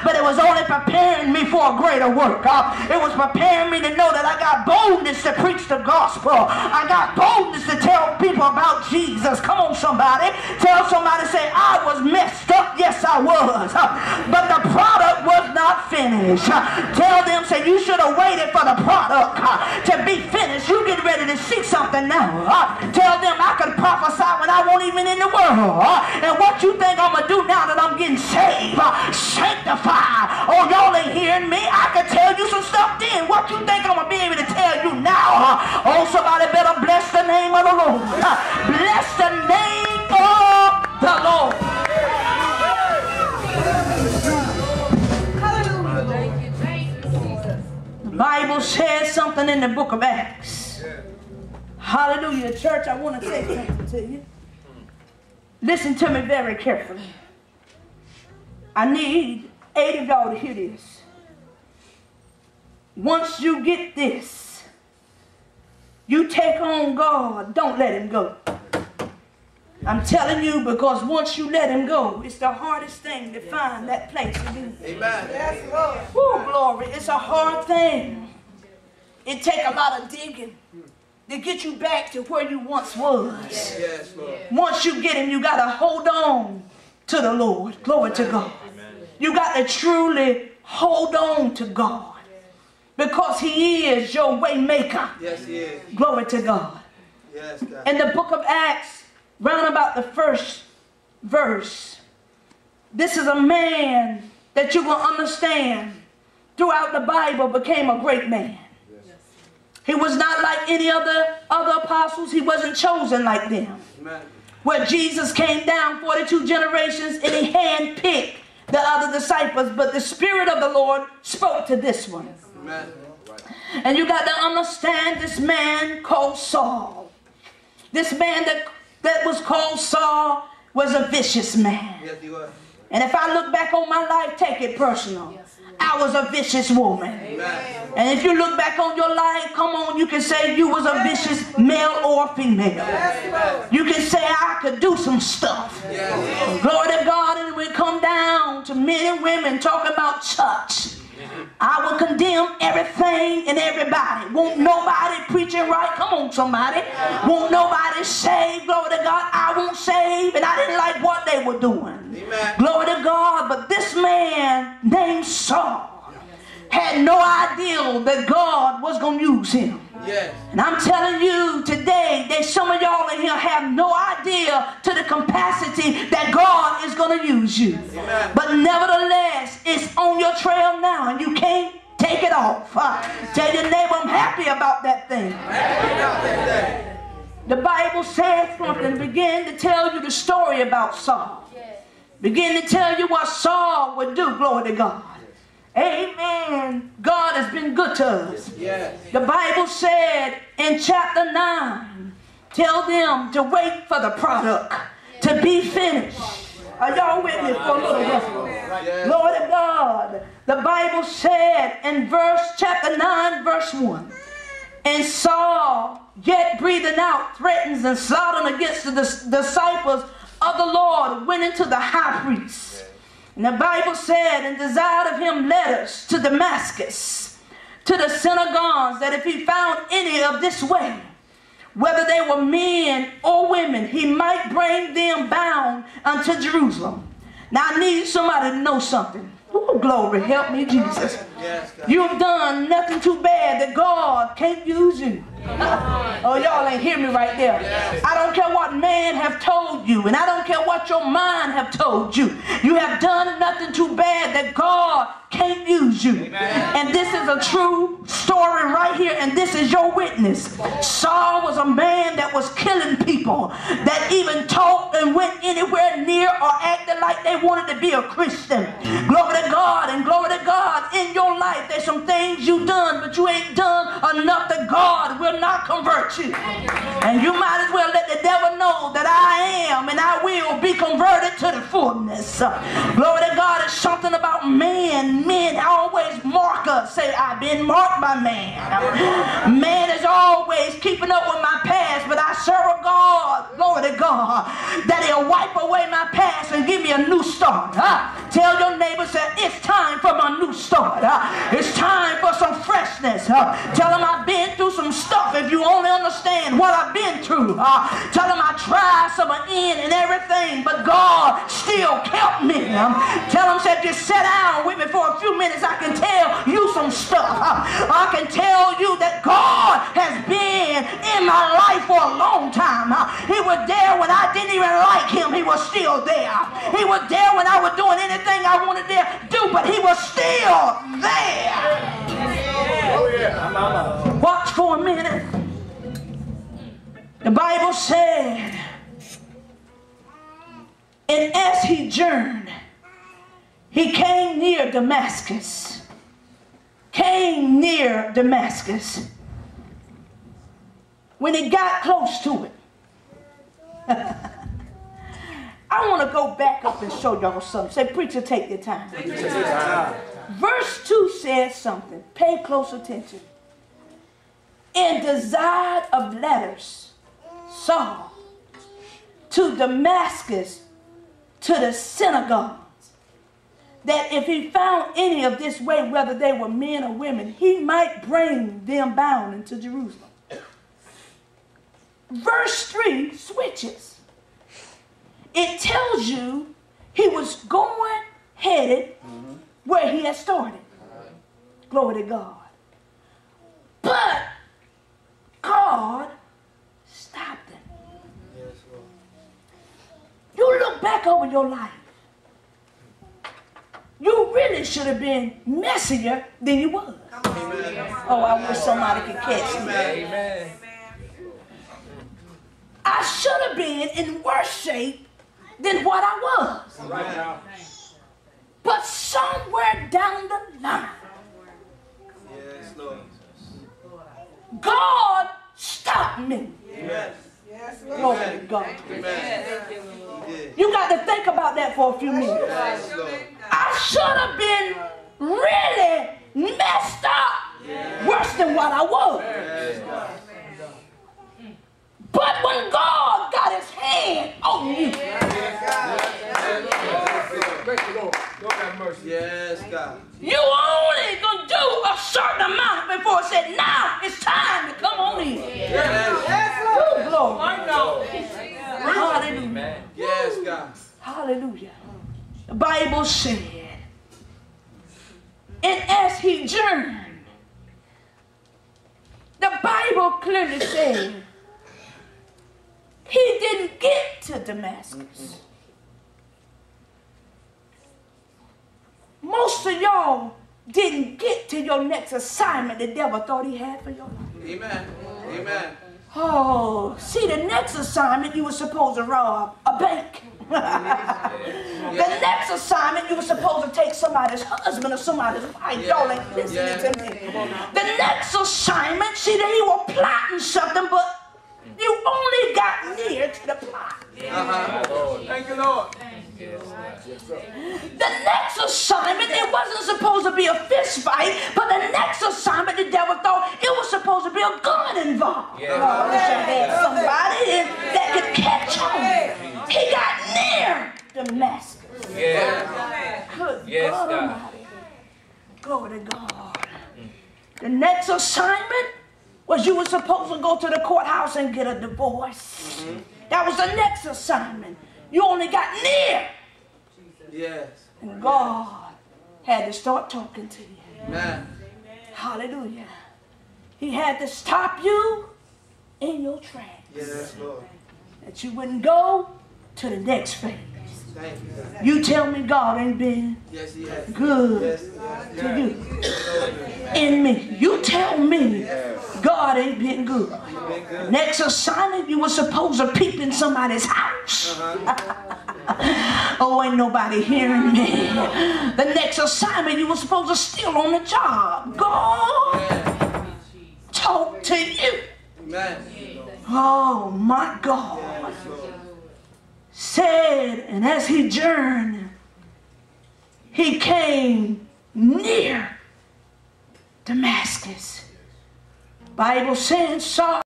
But it was only preparing me for a greater work. It was preparing me to know that I got boldness to preach the gospel. I got boldness to tell people about Jesus. Come on, somebody. Tell somebody, say, I was messed up. Yes, I was. But the product was not finished. Tell them, say, you should have waited for the product to be finished. You get ready to see something now. Tell them I can prophesy when I won't even in the world. And what you think I'm going to do now that I'm getting saved? Sanctified. Oh, y'all ain't hearing me. I can tell you some stuff then. What you think I'm going to be able to tell you now? Oh, somebody better bless the name of the Lord. Bless the name of the Lord. The Bible says something in the book of Acts. Hallelujah. Church, I want to say something to you. Listen to me very carefully. I need 8 of y'all to hear this. Once you get this, you take on God, don't let him go. I'm telling you, because once you let him go, it's the hardest thing to find that place again. Amen. Yes, Lord. Oh, glory. It's a hard thing. It takes a lot of digging to get you back to where you once was. Yes, Lord. Once you get him, you got to hold on to the Lord. Glory to God. You got to truly hold on to God, because he is your way maker. Yes, he is. Glory to God. Yes, God. In the book of Acts, round about the first verse, this is a man that you will understand throughout the Bible became a great man. Yes. He was not like any other apostles. He wasn't chosen like them. Amen. Where Jesus came down 42 generations and he handpicked the other disciples, but the Spirit of the Lord spoke to this one. Amen. And you got to understand this man called Saul. This man that was called Saul was a vicious man. Yes, he was. And if I look back on my life, take it personal. I was a vicious woman. Amen. And if you look back on your life, come on, you can say you was a vicious male or female. Yes. You can say I could do some stuff. Yes. Glory to God. And we come down to men and women talking about church. I will condemn everything and everybody. Won't nobody preaching right? Come on, somebody. Won't nobody save? Glory to God. I won't save. And I didn't like what they were doing. Amen. Glory to God. But this man named Saul had no idea that God was going to use him. Yes. And I'm telling you today that some of y'all in here have no idea to the capacity that God is going to use you. Amen. But nevertheless, it's on your trail now and you can't take it off. Tell your neighbor, I'm happy about that thing. The Bible says something, begin to tell you the story about Saul. Begin to tell you what Saul would do, glory to God. Amen. God has been good to us. Yes. The Bible said in chapter 9, tell them to wait for the product to be finished. Are y'all with me for a little bit? Lord of God. The Bible said in chapter 9, verse 1, and Saul, yet breathing out threats and shouting against the disciples of the Lord, went into the high priest. And the Bible said, and desired of him letters to Damascus, to the synagogues, that if he found any of this way, whether they were men or women, he might bring them bound unto Jerusalem. Now I need somebody to know something. Oh, glory, help me, Jesus. You've done nothing too bad that God can't use you. Oh, y'all ain't hear me right there. I don't care what man have told you, and I don't care what your mind have told you. You have done nothing too bad that God can't use you. And this is a true story right here, and this is your witness. Saul was a man that was killing people, that even talked and went anywhere near or acted like they wanted to be a Christian. Glory to God, and glory to God. In your life, there's some things you done, but you ain't done enough that God will not convert you. And you might as well let the devil know that I am and I will be converted to the fullness. Glory to God. It's something about man. Men always mark us. Say, I've been marked by man. Man is always keeping up with my past, but I serve a God, glory to God, that he'll wipe away my past and give me a new start. Tell your neighbor, say, it's time God. It's time for some freshness. Tell them I've been through some stuff. If you only understand what I've been through. Tell them I tried some in and everything, but God still kept me. Tell them, said, just sit down with me for a few minutes. I can tell you some stuff. I can tell you that God has been in my life for a long time. He was there when I didn't even like him. He was still there. He was there when I was doing anything I wanted to do, but he was still there. Watch for a minute. The Bible said, and as he journeyed, he came near Damascus. Came near Damascus. When he got close to it, I want to go back up and show y'all something. Say, preacher, take your time. Take your time. Verse 2 says something. Pay close attention. And desired of letters, Saul, to Damascus, to the synagogues, that if he found any of this way, whether they were men or women, he might bring them bound into Jerusalem. Verse 3 switches. It tells you he was headed where he had started. Glory to God. But God stopped him. You look back over your life. You really should have been messier than you was. Oh, I wish somebody could catch me. Amen. I should have been in worse shape than what I was. Right. But somewhere down the line, yes, Lord, God stopped me. Yes. Glory to God. Amen. You got to think about that for a few minutes. Yes, I should have been really messed up, worse than what I was. Yes. But when God got his hand on you, yes, God, you only gonna do a certain amount before it said, now it's time to come on in. Yes, Lord. Hallelujah. Yes, God. Hallelujah. The Bible said, and as he journeyed, the Bible clearly said, he didn't get to Damascus. Most of y'all didn't get to your next assignment the devil thought he had for your life. Amen. Amen. Oh, see, the next assignment you were supposed to rob a bank. The next assignment you were supposed to take somebody's husband or somebody's wife. Y'all ain't listening to me. The next assignment, see, that he was plotting something, but you only got near to the plot. Thank you, Lord. The next assignment, it wasn't supposed to be a fist fight, but the next assignment, the devil thought it was supposed to be a gun involved. I wish I had somebody that could catch on. He got near Damascus. Good God Almighty. Glory to God. The next assignment was you were supposed to go to the courthouse and get a divorce. That was the next assignment. You only got near. Yes. And God had to start talking to you. Amen. Hallelujah. He had to stop you in your tracks. Yes, Lord. That you wouldn't go to the next phase. You tell me God ain't been good to you. In me. You tell me God ain't been good. Next assignment, you were supposed to peep in somebody's house. Oh, ain't nobody hearing me. The next assignment, you were supposed to steal on the job. God talk to you. Oh, my God. Said, and as he journeyed, he came near Damascus. Bible says Saul